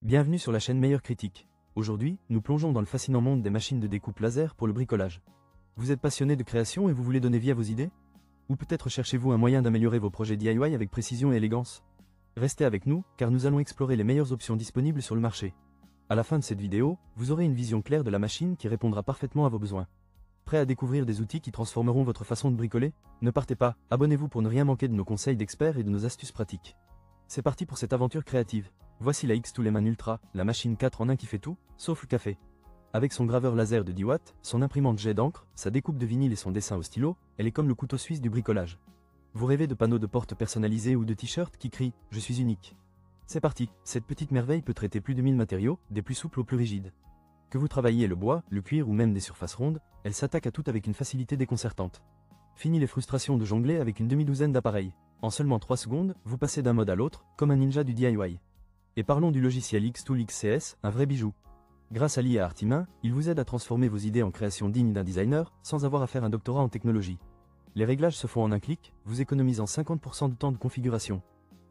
Bienvenue sur la chaîne Meilleur Critique. Aujourd'hui, nous plongeons dans le fascinant monde des machines de découpe laser pour le bricolage. Vous êtes passionné de création et vous voulez donner vie à vos idées? Ou peut-être cherchez-vous un moyen d'améliorer vos projets DIY avec précision et élégance? Restez avec nous, car nous allons explorer les meilleures options disponibles sur le marché. À la fin de cette vidéo, vous aurez une vision claire de la machine qui répondra parfaitement à vos besoins. Prêt à découvrir des outils qui transformeront votre façon de bricoler? Ne partez pas, abonnez-vous pour ne rien manquer de nos conseils d'experts et de nos astuces pratiques. C'est parti pour cette aventure créative. Voici la X-Toolman Ultra, la machine 4 en 1 qui fait tout, sauf le café. Avec son graveur laser de 10 watts, son imprimante jet d'encre, sa découpe de vinyle et son dessin au stylo, elle est comme le couteau suisse du bricolage. Vous rêvez de panneaux de porte personnalisés ou de t-shirts qui crient « Je suis unique ». C'est parti, cette petite merveille peut traiter plus de 1000 matériaux, des plus souples aux plus rigides. Que vous travailliez le bois, le cuir ou même des surfaces rondes, elle s'attaque à tout avec une facilité déconcertante. Fini les frustrations de jongler avec une demi-douzaine d'appareils. En seulement 3 secondes, vous passez d'un mode à l'autre, comme un ninja du DIY. Et parlons du logiciel X-Tool XCS, un vrai bijou. Grâce à l'IA Artimain, il vous aide à transformer vos idées en créations dignes d'un designer, sans avoir à faire un doctorat en technologie. Les réglages se font en un clic, vous économisant 50% de temps de configuration.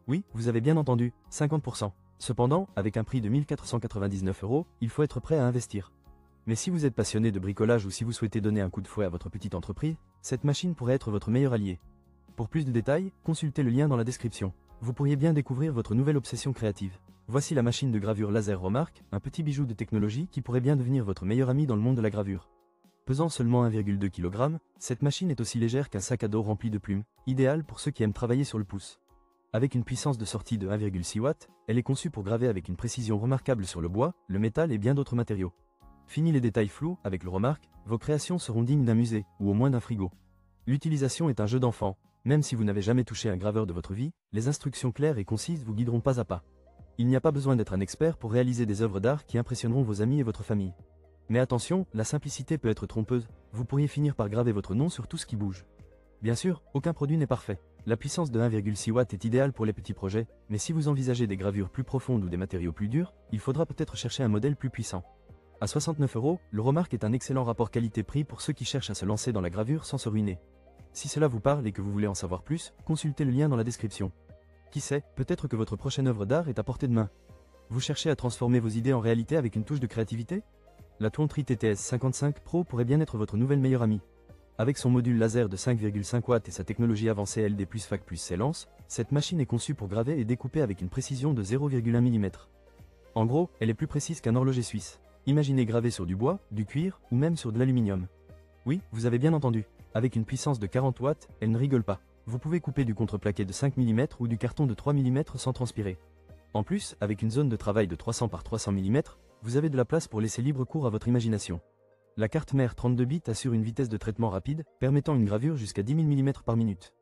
Oui, vous avez bien entendu, 50%. Cependant, avec un prix de 1499 €, il faut être prêt à investir. Mais si vous êtes passionné de bricolage ou si vous souhaitez donner un coup de fouet à votre petite entreprise, cette machine pourrait être votre meilleur allié. Pour plus de détails, consultez le lien dans la description. Vous pourriez bien découvrir votre nouvelle obsession créative. Voici la machine de gravure laser Remarque, un petit bijou de technologie qui pourrait bien devenir votre meilleur ami dans le monde de la gravure. Pesant seulement 1,2 kg, cette machine est aussi légère qu'un sac à dos rempli de plumes, idéal pour ceux qui aiment travailler sur le pouce. Avec une puissance de sortie de 1,6 watts, elle est conçue pour graver avec une précision remarquable sur le bois, le métal et bien d'autres matériaux. Fini les détails flous, avec le Remarque, vos créations seront dignes d'un musée, ou au moins d'un frigo. L'utilisation est un jeu d'enfant. Même si vous n'avez jamais touché un graveur de votre vie, les instructions claires et concises vous guideront pas à pas. Il n'y a pas besoin d'être un expert pour réaliser des œuvres d'art qui impressionneront vos amis et votre famille. Mais attention, la simplicité peut être trompeuse, vous pourriez finir par graver votre nom sur tout ce qui bouge. Bien sûr, aucun produit n'est parfait. La puissance de 1,6 watts est idéale pour les petits projets, mais si vous envisagez des gravures plus profondes ou des matériaux plus durs, il faudra peut-être chercher un modèle plus puissant. À 69 €, le Remarque est un excellent rapport qualité-prix pour ceux qui cherchent à se lancer dans la gravure sans se ruiner. Si cela vous parle et que vous voulez en savoir plus, consultez le lien dans la description. Qui sait, peut-être que votre prochaine œuvre d'art est à portée de main. Vous cherchez à transformer vos idées en réalité avec une touche de créativité? La Tontry TTS 55 Pro pourrait bien être votre nouvelle meilleure amie. Avec son module laser de 5,5 watts et sa technologie avancée LD+, FAC+, Cellance, cette machine est conçue pour graver et découper avec une précision de 0,1 mm. En gros, elle est plus précise qu'un horloger suisse. Imaginez graver sur du bois, du cuir ou même sur de l'aluminium. Oui, vous avez bien entendu. Avec une puissance de 40 watts, elle ne rigole pas. Vous pouvez couper du contreplaqué de 5 mm ou du carton de 3 mm sans transpirer. En plus, avec une zone de travail de 300 par 300 mm, vous avez de la place pour laisser libre cours à votre imagination. La carte mère 32 bits assure une vitesse de traitement rapide, permettant une gravure jusqu'à 10 000 mm par minute.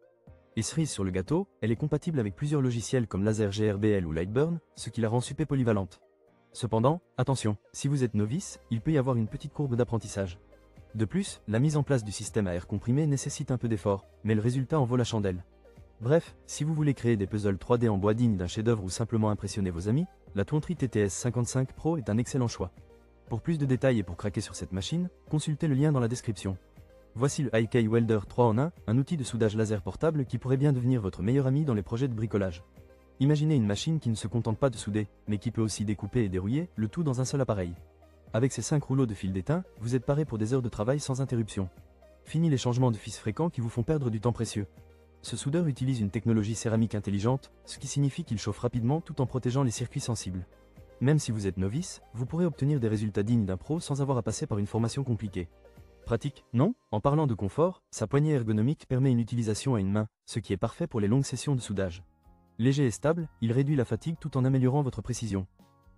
Et cerise sur le gâteau, elle est compatible avec plusieurs logiciels comme Laser GRBL ou Lightburn, ce qui la rend super polyvalente. Cependant, attention, si vous êtes novice, il peut y avoir une petite courbe d'apprentissage. De plus, la mise en place du système à air comprimé nécessite un peu d'effort, mais le résultat en vaut la chandelle. Bref, si vous voulez créer des puzzles 3D en bois dignes d'un chef-d'œuvre ou simplement impressionner vos amis, la Tontry TTS 55 Pro est un excellent choix. Pour plus de détails et pour craquer sur cette machine, consultez le lien dans la description. Voici le IK Welder 3 en 1, un outil de soudage laser portable qui pourrait bien devenir votre meilleur ami dans les projets de bricolage. Imaginez une machine qui ne se contente pas de souder, mais qui peut aussi découper et dérouiller, le tout dans un seul appareil. Avec ses 5 rouleaux de fil d'étain, vous êtes paré pour des heures de travail sans interruption. Fini les changements de fils fréquents qui vous font perdre du temps précieux. Ce soudeur utilise une technologie céramique intelligente, ce qui signifie qu'il chauffe rapidement tout en protégeant les circuits sensibles. Même si vous êtes novice, vous pourrez obtenir des résultats dignes d'un pro sans avoir à passer par une formation compliquée. Pratique, non? En parlant de confort, sa poignée ergonomique permet une utilisation à une main, ce qui est parfait pour les longues sessions de soudage. Léger et stable, il réduit la fatigue tout en améliorant votre précision.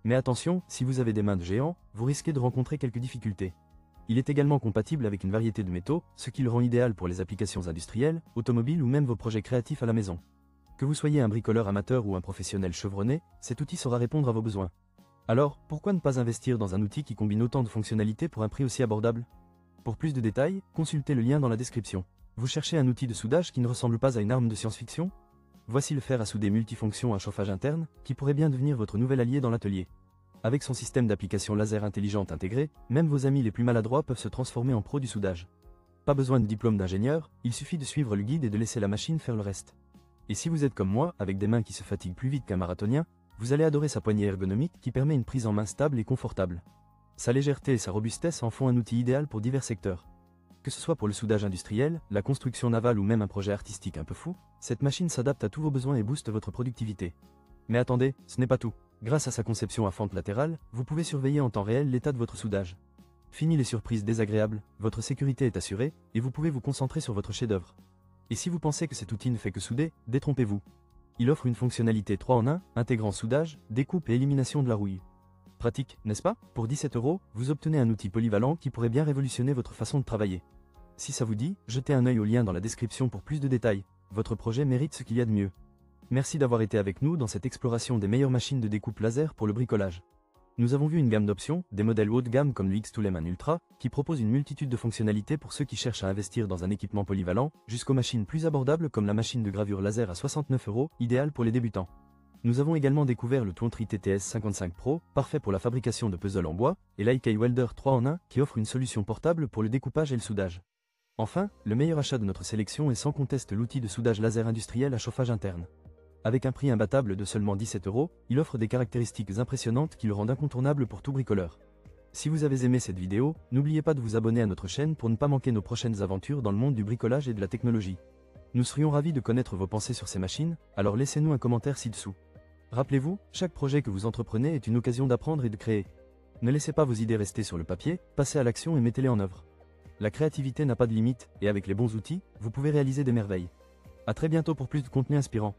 Mais attention, si vous avez des mains de géant, vous risquez de rencontrer quelques difficultés. Il est également compatible avec une variété de métaux, ce qui le rend idéal pour les applications industrielles, automobiles ou même vos projets créatifs à la maison. Que vous soyez un bricoleur amateur ou un professionnel chevronné, cet outil saura répondre à vos besoins. Alors, pourquoi ne pas investir dans un outil qui combine autant de fonctionnalités pour un prix aussi abordable? Pour plus de détails, consultez le lien dans la description. Vous cherchez un outil de soudage qui ne ressemble pas à une arme de science-fiction? Voici le fer à souder multifonction à chauffage interne, qui pourrait bien devenir votre nouvel allié dans l'atelier. Avec son système d'application laser intelligente intégré, même vos amis les plus maladroits peuvent se transformer en pros du soudage. Pas besoin de diplôme d'ingénieur, il suffit de suivre le guide et de laisser la machine faire le reste. Et si vous êtes comme moi, avec des mains qui se fatiguent plus vite qu'un marathonien, Vous allez adorer sa poignée ergonomique qui permet une prise en main stable et confortable. Sa légèreté et sa robustesse en font un outil idéal pour divers secteurs. Que ce soit pour le soudage industriel, la construction navale ou même un projet artistique un peu fou, cette machine s'adapte à tous vos besoins et booste votre productivité. Mais attendez, ce n'est pas tout. Grâce à sa conception à fente latérale, vous pouvez surveiller en temps réel l'état de votre soudage. Fini les surprises désagréables, votre sécurité est assurée, et vous pouvez vous concentrer sur votre chef-d'œuvre. Et si vous pensez que cet outil ne fait que souder, détrompez-vous. Il offre une fonctionnalité 3 en 1, intégrant soudage, découpe et élimination de la rouille. Pratique, n'est-ce pas? Pour 17 €, vous obtenez un outil polyvalent qui pourrait bien révolutionner votre façon de travailler. Si ça vous dit, jetez un œil au lien dans la description pour plus de détails. Votre projet mérite ce qu'il y a de mieux. Merci d'avoir été avec nous dans cette exploration des meilleures machines de découpe laser pour le bricolage. Nous avons vu une gamme d'options, des modèles haut de gamme comme le X2Lemon Ultra, qui proposent une multitude de fonctionnalités pour ceux qui cherchent à investir dans un équipement polyvalent, jusqu'aux machines plus abordables comme la machine de gravure laser à 69 €, idéale pour les débutants. Nous avons également découvert le Tontri TTS 55 Pro, parfait pour la fabrication de puzzles en bois, et l'IK Welder 3 en 1, qui offre une solution portable pour le découpage et le soudage. Enfin, le meilleur achat de notre sélection est sans conteste l'outil de soudage laser industriel à chauffage interne. Avec un prix imbattable de seulement 17 €, il offre des caractéristiques impressionnantes qui le rendent incontournable pour tout bricoleur. Si vous avez aimé cette vidéo, n'oubliez pas de vous abonner à notre chaîne pour ne pas manquer nos prochaines aventures dans le monde du bricolage et de la technologie. Nous serions ravis de connaître vos pensées sur ces machines, alors laissez-nous un commentaire ci-dessous. Rappelez-vous, chaque projet que vous entreprenez est une occasion d'apprendre et de créer. Ne laissez pas vos idées rester sur le papier, passez à l'action et mettez-les en œuvre. La créativité n'a pas de limite, et avec les bons outils, vous pouvez réaliser des merveilles. À très bientôt pour plus de contenu inspirant.